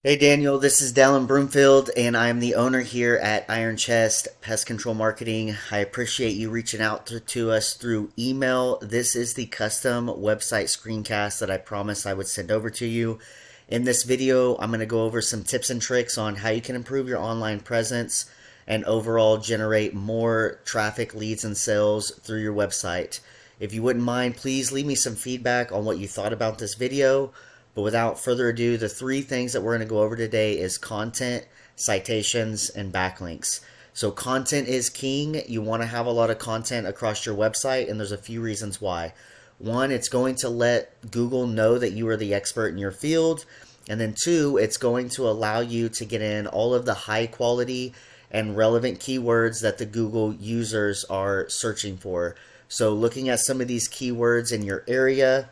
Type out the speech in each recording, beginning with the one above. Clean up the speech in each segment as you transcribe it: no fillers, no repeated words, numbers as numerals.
Hey Daniel, this is Dallin Broomfield, and I'm the owner here at Iron Chest Pest Control Marketing. I appreciate you reaching out to us through email. This is the custom website screencast that I promised I would send over to you. In this video, I'm going to go over some tips and tricks on how you can improve your online presence and overall generate more traffic, leads, and sales through your website. If you wouldn't mind, please leave me some feedback on what you thought about this video. But without further ado, the three things that we're going to go over today is content, citations, and backlinks. So content is king. You want to have a lot of content across your website, and there's a few reasons why. One, it's going to let Google know that you are the expert in your field. And then two, it's going to allow you to get in all of the high quality and relevant keywords that the Google users are searching for. So looking at some of these keywords in your area,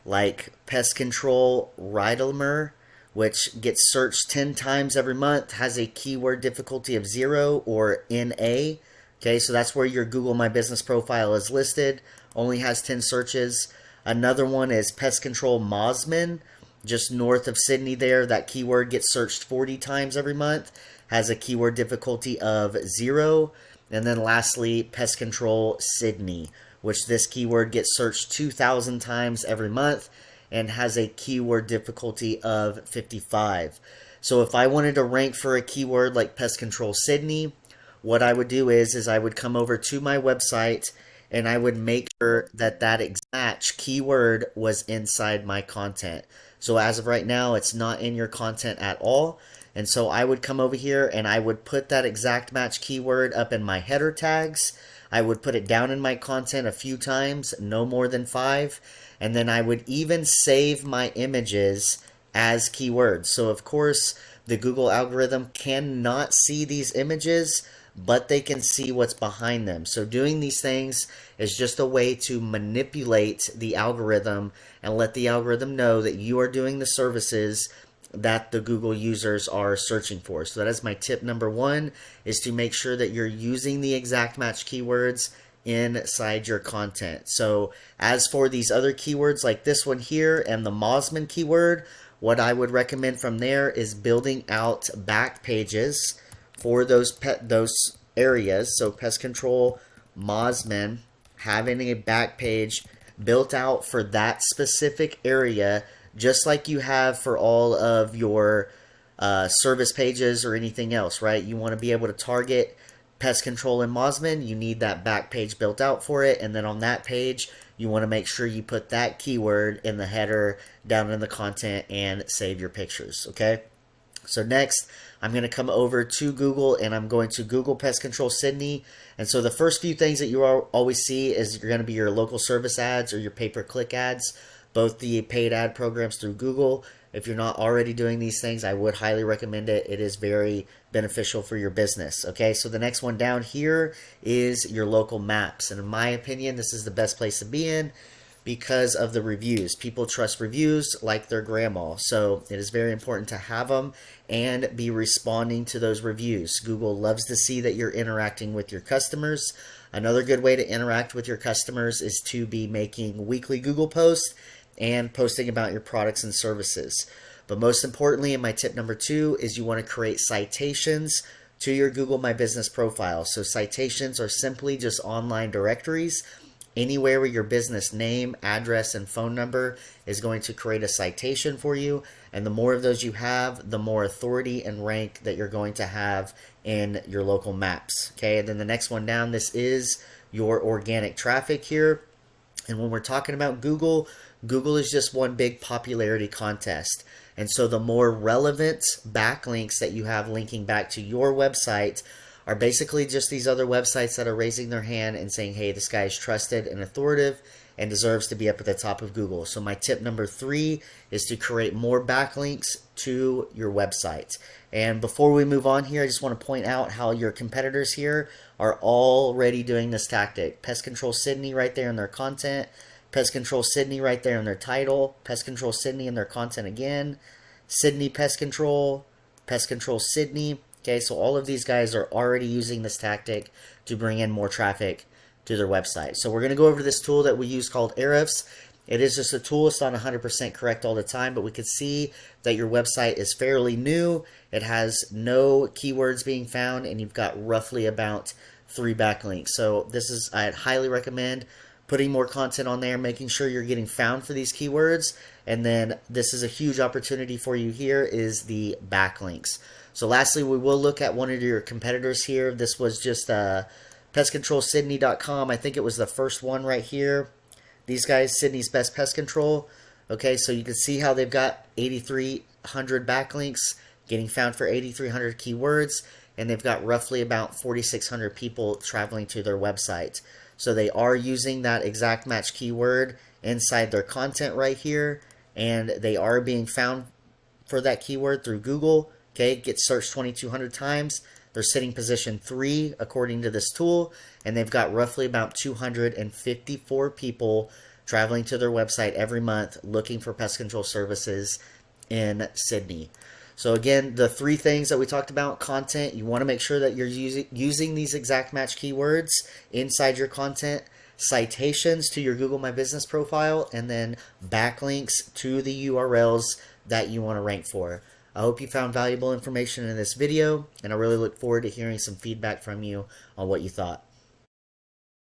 like pest control Rydalmere, which gets searched 10 times every month, has a keyword difficulty of 0 or NA. Okay, so that's where your Google My Business profile is listed, only has 10 searches. Another one is pest control Mosman, just north of Sydney there. That keyword gets searched 40 times every month, has a keyword difficulty of 0. And then lastly, pest control Sydney, which this keyword gets searched 2,000 times every month and has a keyword difficulty of 55. So if I wanted to rank for a keyword like pest control Sydney, what I would do is I would come over to my website and I would make sure that that exact keyword was inside my content. So as of right now, it's not in your content at all. And so I would come over here and I would put that exact match keyword up in my header tags. I would put it down in my content a few times, no more than 5. And then I would even save my images as keywords. So of course, the Google algorithm cannot see these images, but they can see what's behind them. So doing these things is just a way to manipulate the algorithm and let the algorithm know that you are doing the services that the Google users are searching for. So that is my tip number 1, is to make sure that you're using the exact match keywords inside your content. So as for these other keywords like this one here and the Mosman keyword, what I would recommend from there is building out back pages for those areas. So pest control Mosman, having a back page built out for that specific area, just like you have for all of your service pages or anything else, right? You want to be able to target pest control in Mosman. You need that back page built out for it. And then on that page, you want to make sure you put that keyword in the header down in the content and save your pictures, okay? So next, I'm going to come over to Google and I'm going to Google Pest Control Sydney. And so the first few things that you always see is you're going to be your local service ads or your pay-per-click ads, both the paid ad programs through Google. If you're not already doing these things, I would highly recommend it. It is very beneficial for your business. Okay, so the next one down here is your local maps. And in my opinion, this is the best place to be in because of the reviews. People trust reviews like their grandma. So it is very important to have them and be responding to those reviews. Google loves to see that you're interacting with your customers. Another good way to interact with your customers is to be making weekly Google posts and posting about your products and services. But most importantly, in my tip number 2, is you want to create citations to your Google My Business profile. So citations are simply just online directories. Anywhere where your business name, address, and phone number is going to create a citation for you. And the more of those you have, the more authority and rank that you're going to have in your local maps. Okay, and then the next one down, this is your organic traffic here. And when we're talking about Google, Google is just one big popularity contest. And so the more relevant backlinks that you have linking back to your website are basically just these other websites that are raising their hand and saying, hey, this guy is trusted and authoritative and deserves to be up at the top of Google. So my tip number 3 is to create more backlinks to your website. And before we move on here, I just want to point out how your competitors here are already doing this tactic. Pest Control Sydney right there in their content. Pest Control Sydney right there in their title. Pest Control Sydney in their content again. Sydney Pest Control Sydney. Okay, so all of these guys are already using this tactic to bring in more traffic to their website. So we're going to go over this tool that we use called Ahrefs. It is just a tool. It's not 100% correct all the time, but we could see that your website is fairly new. It has no keywords being found, and you've got roughly about 3 backlinks. So this is, I'd highly recommend putting more content on there, making sure you're getting found for these keywords. And then this is a huge opportunity for you here is the backlinks. So lastly, we will look at one of your competitors here. This was just pestcontrolsydney.com. I think it was the first one right here. These guys, Sydney's Best Pest Control. Okay, so you can see how they've got 8,300 backlinks, getting found for 8,300 keywords, and they've got roughly about 4,600 people traveling to their website. So they are using that exact match keyword inside their content right here, and they are being found for that keyword through Google. Okay, get searched 2,200 times. They're sitting position 3 according to this tool, and they've got roughly about 254 people traveling to their website every month looking for pest control services in Sydney. So again, the 3 things that we talked about: content, you want to make sure that you're using these exact match keywords inside your content, citations to your Google My Business profile, and then backlinks to the URLs that you want to rank for. I hope you found valuable information in this video, and I really look forward to hearing some feedback from you on what you thought.